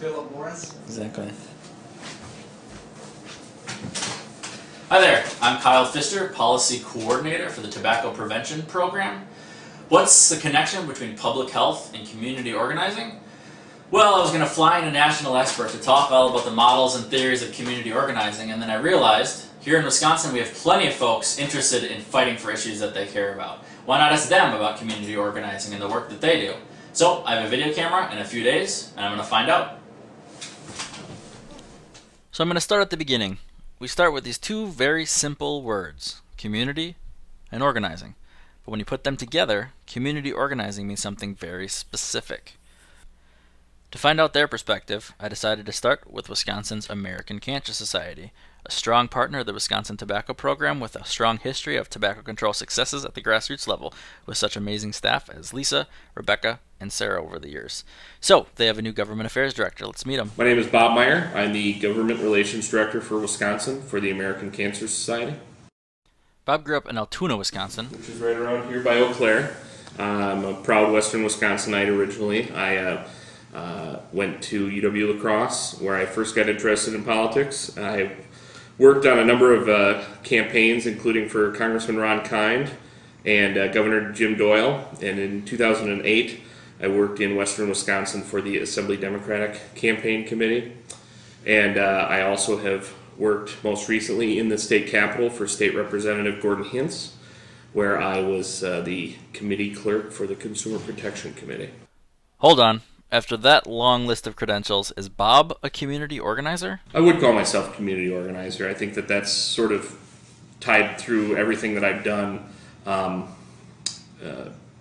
Philip Morris. Exactly. Hi there, I'm Kyle Pfister, Policy Coordinator for the Tobacco Prevention Program. What's the connection between public health and community organizing? Well, I was going to fly in a national expert to talk all about the models and theories of community organizing, and then I realized here in Wisconsin we have plenty of folks interested in fighting for issues that they care about. Why not ask them about community organizing and the work that they do? So I have a video camera in a few days, and I'm going to find out. So I'm going to start at the beginning. We start with these two very simple words, community and organizing. But when you put them together, community organizing means something very specific. To find out their perspective, I decided to start with Wisconsin's American Cancer Society, a strong partner of the Wisconsin Tobacco Program with a strong history of tobacco control successes at the grassroots level, with such amazing staff as Lisa, Rebecca, and Sarah over the years. So, they have a new government affairs director. Let's meet him. My name is Bob Meyer. I'm the Government Relations Director for Wisconsin for the American Cancer Society. Bob grew up in Altoona, Wisconsin, which is right around here by Eau Claire. I'm a proud Western Wisconsinite originally. I went to UW La Crosse, where I first got interested in politics. I worked on a number of campaigns, including for Congressman Ron Kind and Governor Jim Doyle. And in 2008, I worked in Western Wisconsin for the Assembly Democratic Campaign Committee. And I also have worked most recently in the state capitol for State Representative Gordon Hintz, where I was the committee clerk for the Consumer Protection Committee. Hold on. After that long list of credentials, is Bob a community organizer? I would call myself a community organizer. I think that that's sort of tied through everything that I've done,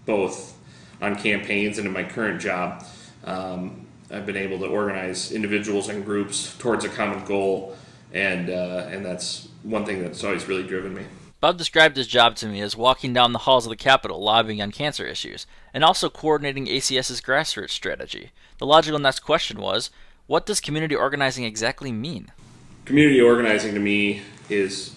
both on campaigns and in my current job. I've been able to organize individuals and groups towards a common goal, and that's one thing that's always really driven me. Bob described his job to me as walking down the halls of the Capitol lobbying on cancer issues, and also coordinating ACS's grassroots strategy. The logical next question was, what does community organizing exactly mean? Community organizing to me is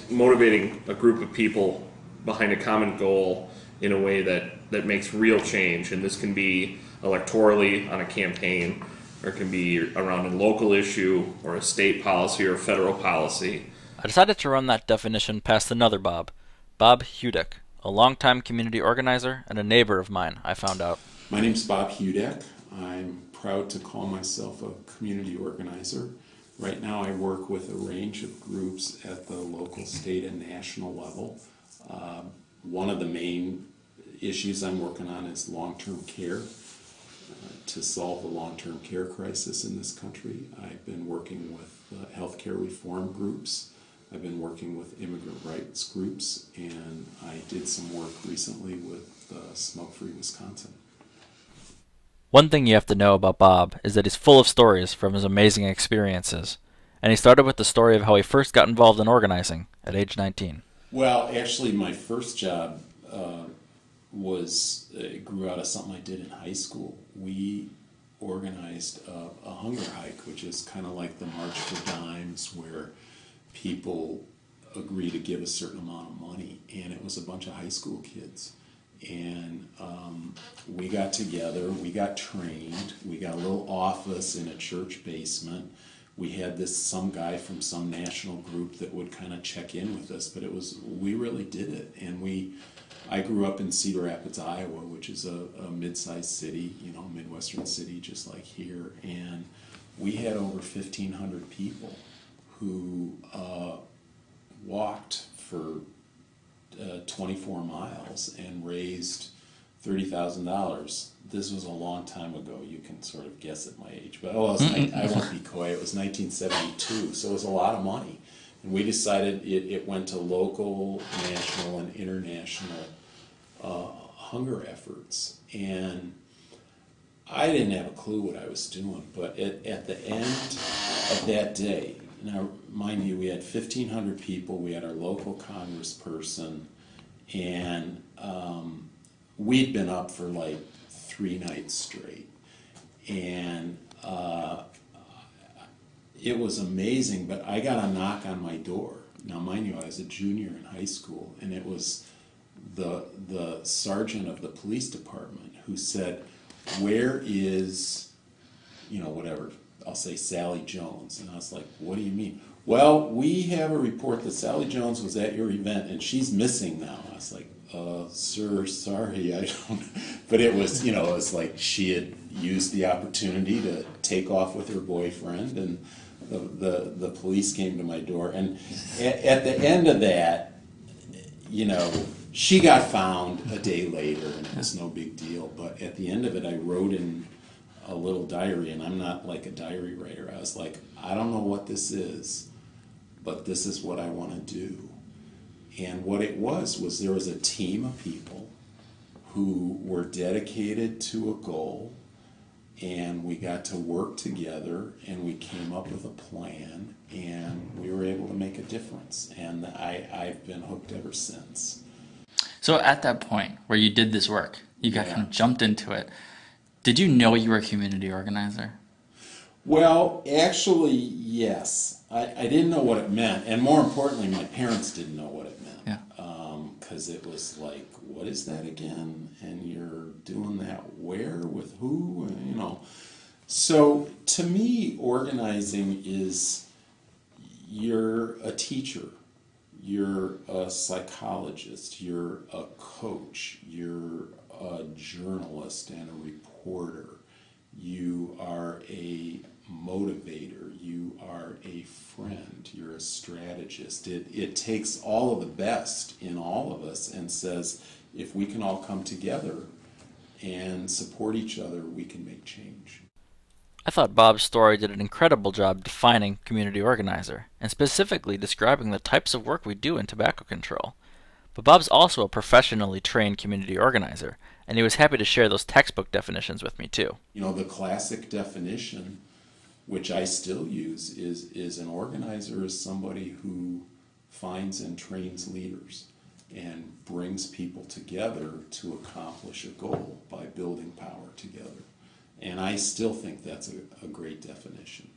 motivating a group of people behind a common goal in a way that makes real change, and this can be electorally on a campaign, or it can be around a local issue, or a state policy, or a federal policy. I decided to run that definition past another Bob, Bob Hudak, a longtime community organizer and a neighbor of mine, I found out. My name's Bob Hudak. I'm proud to call myself a community organizer. Right now I work with a range of groups at the local, state, and national level. One of the main issues I'm working on is long-term care. To solve the long-term care crisis in this country, I've been working with healthcare reform groups. I've been working with immigrant rights groups, and I did some work recently with Smoke-Free Wisconsin. One thing you have to know about Bob is that he's full of stories from his amazing experiences. And he started with the story of how he first got involved in organizing at age 19. Well, actually, my first job grew out of something I did in high school. We organized a hunger hike, which is kind of like the March for Dimes, where people agree to give a certain amount of money, and it was a bunch of high school kids. And we got together, we got trained, we got a little office in a church basement. We had some guy from some national group that would kind of check in with us, but we really did it. And I grew up in Cedar Rapids, Iowa, which is a mid-sized city, Midwestern city just like here, and we had over 1,500 people who walked for 24 miles and raised $30,000. This was a long time ago. You can sort of guess at my age, but I won't be coy. It was 1972, so it was a lot of money. And we decided it went to local, national, and international hunger efforts. And I didn't have a clue what I was doing, but at the end of that day, now mind you, we had 1,500 people, we had our local congressperson, and we'd been up for like 3 nights straight. And it was amazing, but I got a knock on my door. Now mind you, I was a junior in high school, and it was the sergeant of the police department who said, where is whatever, I'll say Sally Jones. And I was like, what do you mean? Well, we have a report that Sally Jones was at your event and she's missing now. I was like, sir, sorry, I don't. But it was, it was like she had used the opportunity to take off with her boyfriend, and the police came to my door. And at the end of that, she got found a day later, and it was no big deal. But at the end of it, I wrote in a little diary, and I'm not like a diary writer. I was like, I don't know what this is, but this is what I want to do. And what it was there was a team of people who were dedicated to a goal, and we got to work together, and we came up with a plan, and we were able to make a difference. And I've been hooked ever since. So at that point where you did this work, you got kind of jumped into it. Did you know you were a community organizer? Well, actually, yes. I didn't know what it meant, and more importantly, my parents didn't know what it meant. Yeah. Because it was like, what is that again? And you're doing that where, with who, So to me, organizing is, you're a teacher, you're a psychologist, you're a coach, you're a journalist and a reporter, you are a motivator, you are a friend, you're a strategist. It takes all of the best in all of us and says, if we can all come together and support each other, we can make change. I thought Bob's story did an incredible job defining community organizer, and specifically describing the types of work we do in tobacco control. But Bob's also a professionally trained community organizer, and he was happy to share those textbook definitions with me too. The classic definition, which I still use, is an organizer is somebody who finds and trains leaders and brings people together to accomplish a goal by building power together. And I still think that's a great definition.